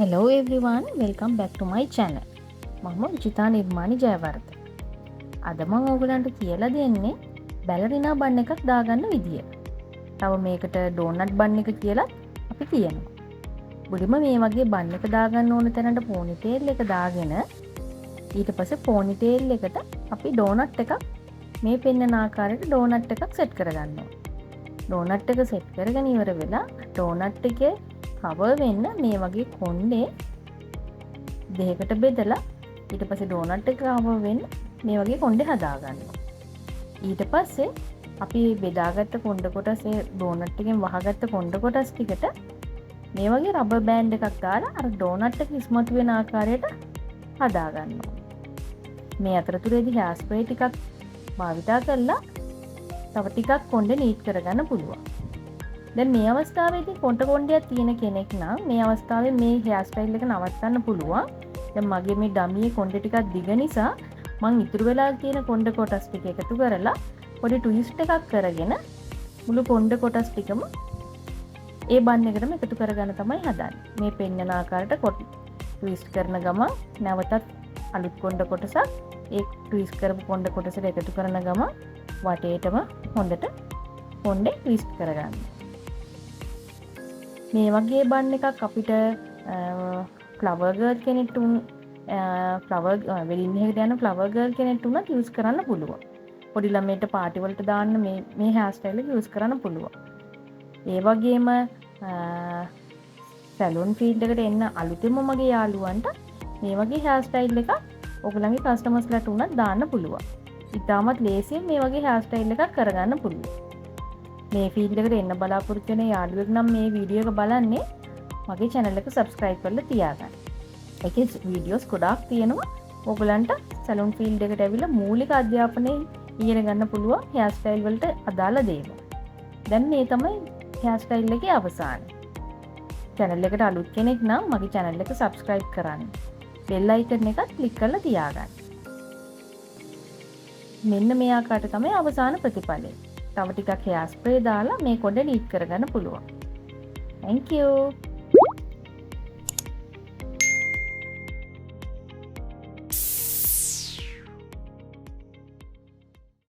Hello everyone, welcome back to my channel. මම ජිතා නිර්මාණි ජයවර්ධන. අද මම ඔයගලන්ට කියලා දෙන්නේ බැලරිනා බන් එකක් දාගන්න විදිය. තව මේකට ඩෝනට් බන් එක කියලා අපි කියනවා. මුලින්ම මේ වගේ බන් එක දාගන්න ඕන තැනට පොනිටේල් එක දාගෙන ඊට පස්සේ පොනිටේල් එකට අපි ඩෝනට් එකක් මේ පෙන්නන ආකාරයට ඩෝනට් එකක් සෙට් කරගන්නවා. ඩෝනට් එක සෙට් කරගෙන ඉවර වෙලා ඩෝනට් එකේ කවර් වෙන්න මේ වගේ කොණ්ඩේ දෙකකට බෙදලා ඊට පස්සේ ඩෝනට් එක කවර් වෙන්න මේ වගේ කොණ්ඩේ හදාගන්නවා. ඊට පස්සේ අපි බෙදාගත්ත කොණ්ඩ කොටස් ඒ ඩෝනට් එකෙන් වහගත්ත කොණ්ඩ කොටස් ටිකට මේ වගේ රබර් බෑන්ඩ් එකක් දාලා අර ඩෝනට් එක ඉස්මතු වෙන ආකාරයට හදාගන්නවා. මේ අතරතුරේදී හේර් ස්ප්‍රේ ටිකක් භාවිතා කරලා තව ටිකක් කොණ්ඩේ නීට් කරගන්න පුළුවන්. දැන් මේ අවස්ථාවේදී කොණ්ඩයක් තියෙන කෙනෙක් නම් මේ අවස්ථාවේ මේ හේර් ස්ටයිල් එක නවත්තන්න පුළුවන්. දැන් මගේ මේ ඩමියේ කොණ්ඩ ටිකක් දිග නිසා මම ඉතුරු වෙලා තියෙන කොණ්ඩ කොටස් ටික එකතු කරලා පොඩි ට්විස්ට් එකක් කරගෙන මුළු කොණ්ඩ කොටස් ටිකම ඒ බන් එකටම එකතු කරගන්න තමයි හදන්නේ. මේ පෙන්නන ආකාරයට ට්විස්ට් කරන ගමන් නැවතත් අලුත් කොණ්ඩ කොටසක් ඒ ට්විස්ට් කරපු කොණ්ඩ කොටසට එකතු කරන ගමන් වටේටම හොඳට කොණ්ඩේ ට්විස්ට් කරගන්න. මේ වගේ බන් එකක් අපිට ෆ්ලවර් ගර්ල් කෙනෙක්ට ෆ්ලවර් වෙඩින් එකකට යන ෆ්ලවර් ගර්ල් කෙනෙක්ට උනත් යූස් කරන්න පුළුවන්. පොඩි ළමයට පාටි වලට දාන්න මේ හේර් ස්ටයිල් එක යූස් කරන්න පුළුවන්. ඒ වගේම සැලූන් ෆීල්ඩ් එකට එන්න අලුතෙන්ම මගේ යාළුවන්ට මේ වගේ හේර් ස්ටයිල් එකක් ඔයගලගේ කස්ටමර්ස්ලාට උනත් දාන්න පුළුවන්. ඉතාමත් ලේසියෙන් මේ වගේ හේර් ස්ටයිල් එකක් කරගන්න පුළුවන්. මේ ෆීල්ඩ් එකට එන්න බලාපොරොත්තු වෙන යාළුවෙක් නම් මේ වීඩියෝ එක බලන්නේ මගේ channel එක subscribe කරලා තියාගන්න. ඒකේ වීඩියෝස් ගොඩාක් තියෙනවා. ඔයගලන්ට සැලූන් ෆීල්ඩ් එකට ඇවිල්ලා මූලික අධ්‍යාපනය ඉගෙන ගන්න පුළුවන් හේර් ස්ටයිල් වලට අදාළ දේවල්. දැන් මේ තමයි හේර් ස්ටයිල් එකේ අවසානය. channel එකට අලුත් කෙනෙක් නම් මගේ channel එක subscribe කරන්න. bell icon එකත් click කරලා තියාගන්න. මෙන්න මේ ආකාරයට තමයි අවසාන ප්‍රතිඵලය. තව ටිකක් හේර් ස්ප්‍රේ දාලා මේ කොණ්ඩේ නීට් කරගන්න පුළුවන්. Thank you.